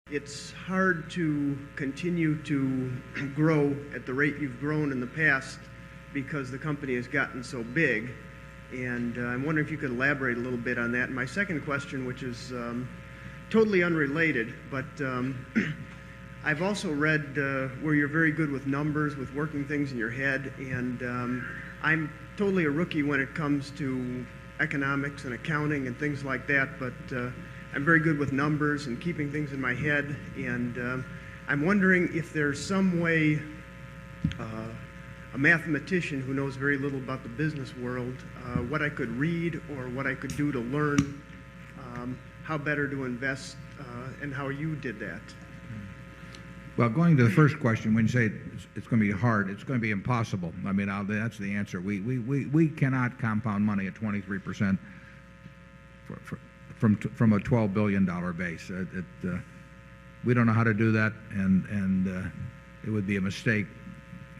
It's hard to continue to grow at the rate you've grown in the past because the company has gotten so big. And I'm wondering if you could elaborate a little bit on that. And my second question, which is totally unrelated, but I've also read where you're very good with numbers, with working things in your head, and I'm totally a rookie when it comes to economics and accounting and things like that, but I'm very good with numbers and keeping things in my head, and I'm wondering if there's some way a mathematician who knows very little about the business world, what I could read or what I could do to learn how better to invest and how you did that. Well, going to the first question, when you say it's going to be hard, it's going to be impossible. I mean, that's the answer. We cannot compound money at 23% from a $12 billion base. We don't know how to do that, and it would be a mistake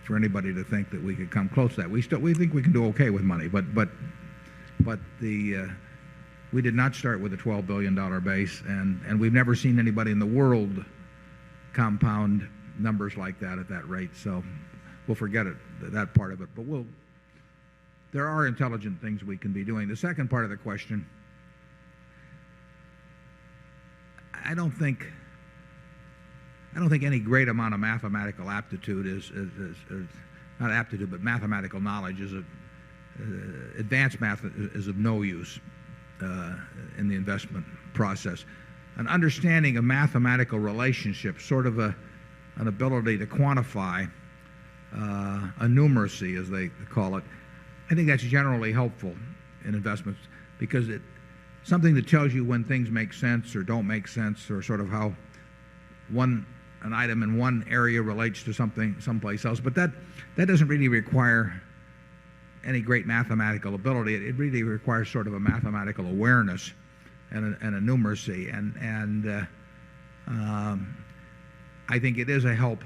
for anybody to think that we could come close to that. We think we can do okay with money, but we did not start with a $12 billion base, and we've never seen anybody in the world compound numbers like that at that rate. So we'll forget that part of it. But there are intelligent things we can be doing. The second part of the question, I don't think any great amount of mathematical aptitude is not aptitude, but mathematical knowledge is advanced math is of no use in the investment process. An understanding of mathematical relationships, sort of an ability to quantify a numeracy, as they call it, I think that's generally helpful in investments because it's something that tells you when things make sense or don't make sense, or sort of how an item in one area relates to something someplace else. But that doesn't really require any great mathematical ability. It really requires sort of a mathematical awareness and a numeracy, and I think it is a help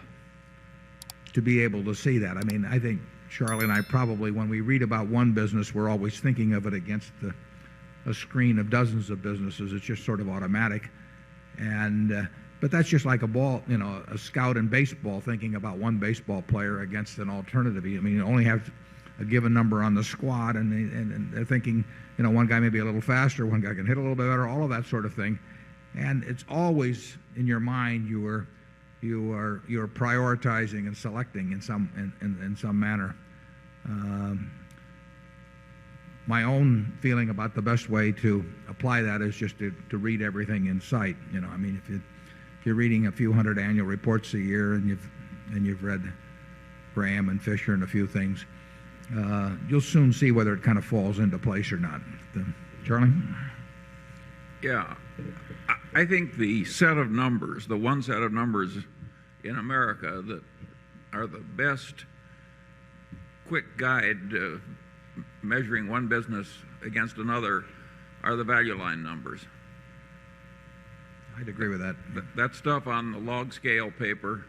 to be able to see that. I mean, I think Charlie and I probably, when we read about one business, we're always thinking of it against a screen of dozens of businesses. It's just sort of automatic, but that's just like a scout in baseball thinking about one baseball player against an alternative. I mean, you only have a given number on the squad, and they're thinking, one guy may be a little faster, one guy can hit a little bit better, all of that sort of thing. And it's always in your mind you're prioritizing and selecting in some manner. My own feeling about the best way to apply that is just to read everything in sight. I mean, if you're reading a few hundred annual reports a year and you've read Graham and Fisher and a few things, you'll soon see whether it kind of falls into place or not. Charlie? Yeah. I think the set of numbers, the one set of numbers in America that are the best quick guide to measuring one business against another are the value line numbers. I'd agree with that. That stuff on the log scale paper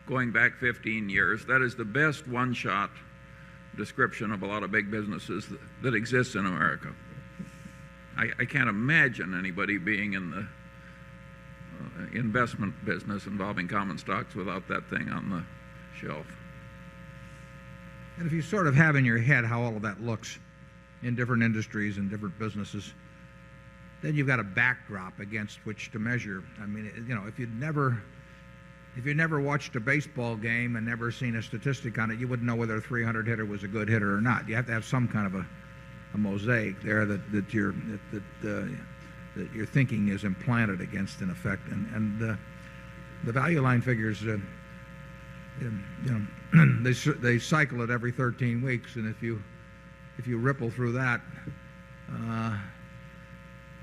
going back 15 years, that is the best one-shot description of a lot of big businesses that exists in America. I can't imagine anybody being in the investment business involving common stocks without that thing on the shelf. And if you sort of have in your head how all of that looks in different industries and different businesses, then you've got a backdrop against which to measure. I mean, if you'd never watched a baseball game and never seen a statistic on it, you wouldn't know whether a 300 hitter was a good hitter or not. You have to have some kind of a mosaic there that your thinking is implanted against, in effect. And the value line figures, they cycle it every 13 weeks, and if you ripple through that,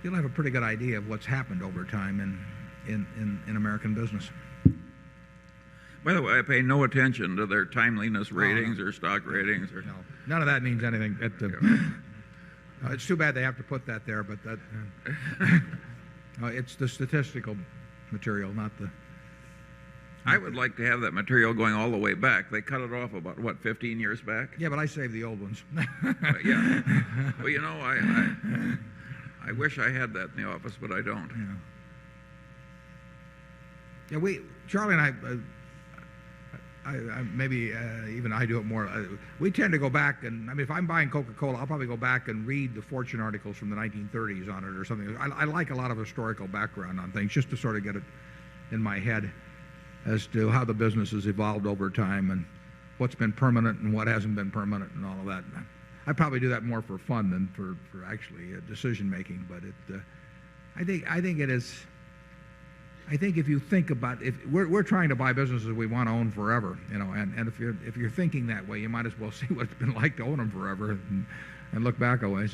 you'll have a pretty good idea of what's happened over time in American business. By the way, I pay no attention to their timeliness ratings or stock ratings. No, none of that means anything. It's too bad they have to put that there, but it's the statistical material, not the... I would like to have that material going all the way back. They cut it off about, 15 years back? Yeah, but I saved the old ones. Yeah. Well, I wish I had that in the office, but I don't. Yeah, Charlie and maybe even I do it more. We tend to go back and, I mean, if I'm buying Coca-Cola, I'll probably go back and read the fortune articles from the 1930s on it or something. I like a lot of historical background on things just to sort of get it in my head as to how the business has evolved over time and what's been permanent and what hasn't been permanent and all of that. I probably do that more for fun than for actually decision making. But I think it is. I think if you think about if we're trying to buy businesses we want to own forever, and if you're thinking that way, you might as well see what it's been like to own them forever and look back a ways.